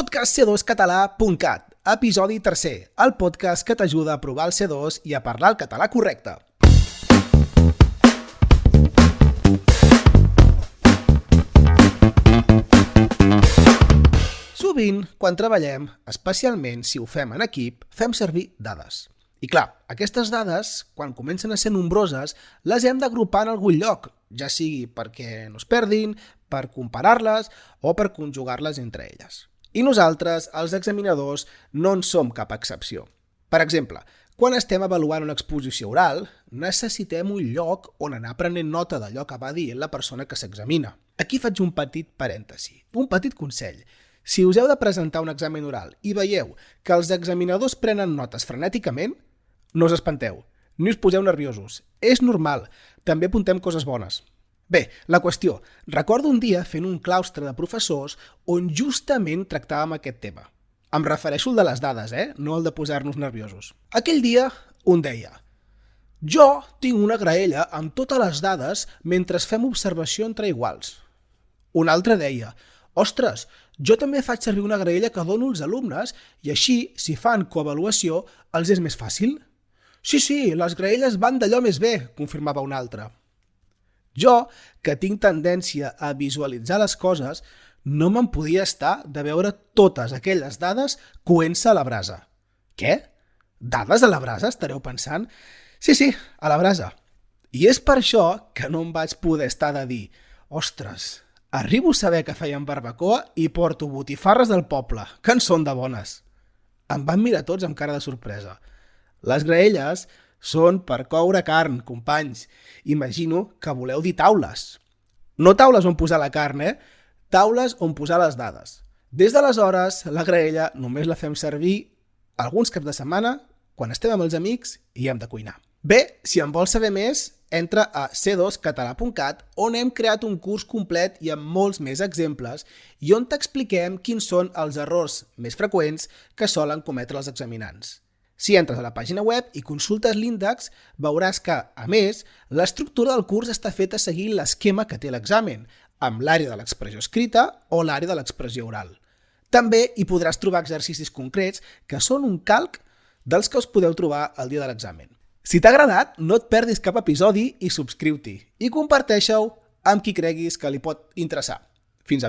podcastc2català.cat, episodi 3, el podcast que t'ajuda a provar el C2 i a parlar el català correcte. Sovint, quan treballem, especialment si ho fem en equip, fem servir dades. I clar, aquestes dades, quan comencen a ser nombroses, les hem d'agrupar en algun lloc, ja sigui perquè no es perdin, per comparar-les o per conjugar-les entre elles. I nosaltres, els examinadors, no en som cap excepció. Per exemple, quan estem avaluant una exposició oral, necessitem un lloc on anar prenent nota d'allò que va dient la persona que s'examina. Aquí faig un petit parèntesi, un petit consell. Si us heu de presentar un examen oral i veieu que els examinadors prenen notes frenèticament, no us espanteu, ni us poseu nerviosos. És normal, també apuntem coses bones. Bé, la qüestió, recordo un dia fent un claustre de professors on justament tractàvem aquest tema. Em refereixo al de les dades, no al de posar-nos nerviosos. Aquell dia, un deia: jo tinc una graella amb totes les dades mentre fem observació entre iguals. Un altre deia: ostres, jo també faig servir una graella que dono als alumnes i així, si fan coavaluació, els és més fàcil. Sí, les graelles van d'allò més bé, confirmava un altre. Jo, que tinc tendència a visualitzar les coses, no me'n podia estar de veure totes aquelles dades coent-se a la brasa. Què? Dades a la brasa, estareu pensant? Sí, a la brasa. I és per això que no em vaig poder estar de dir: ostres, arribo a saber que feien barbacoa i porto botifarres del poble, que en són de bones. Em van mirar tots amb cara de sorpresa. Les graelles són per coure carn, companys. Imagino que voleu dir taules. No taules on posar la carn, Taules on posar les dades. Des d'aleshores, la graella només la fem servir alguns caps de setmana, quan estem amb els amics i hem de cuinar. Bé, si en vols saber més, entra a c2català.cat, on hem creat un curs complet i amb molts més exemples i on t'expliquem quins són els errors més freqüents que solen cometre els examinants. Si entres a la pàgina web i consultes l'índex, veuràs que, a més, l'estructura del curs està feta seguint l'esquema que té l'examen, amb l'àrea de l'expressió escrita o l'àrea de l'expressió oral. També hi podràs trobar exercicis concrets que són un calc dels que us podeu trobar el dia de l'examen. Si t'ha agradat, no et perdis cap episodi i subscriu-t'hi. I comparteixeu amb qui creguis que li pot interessar. Fins aviat!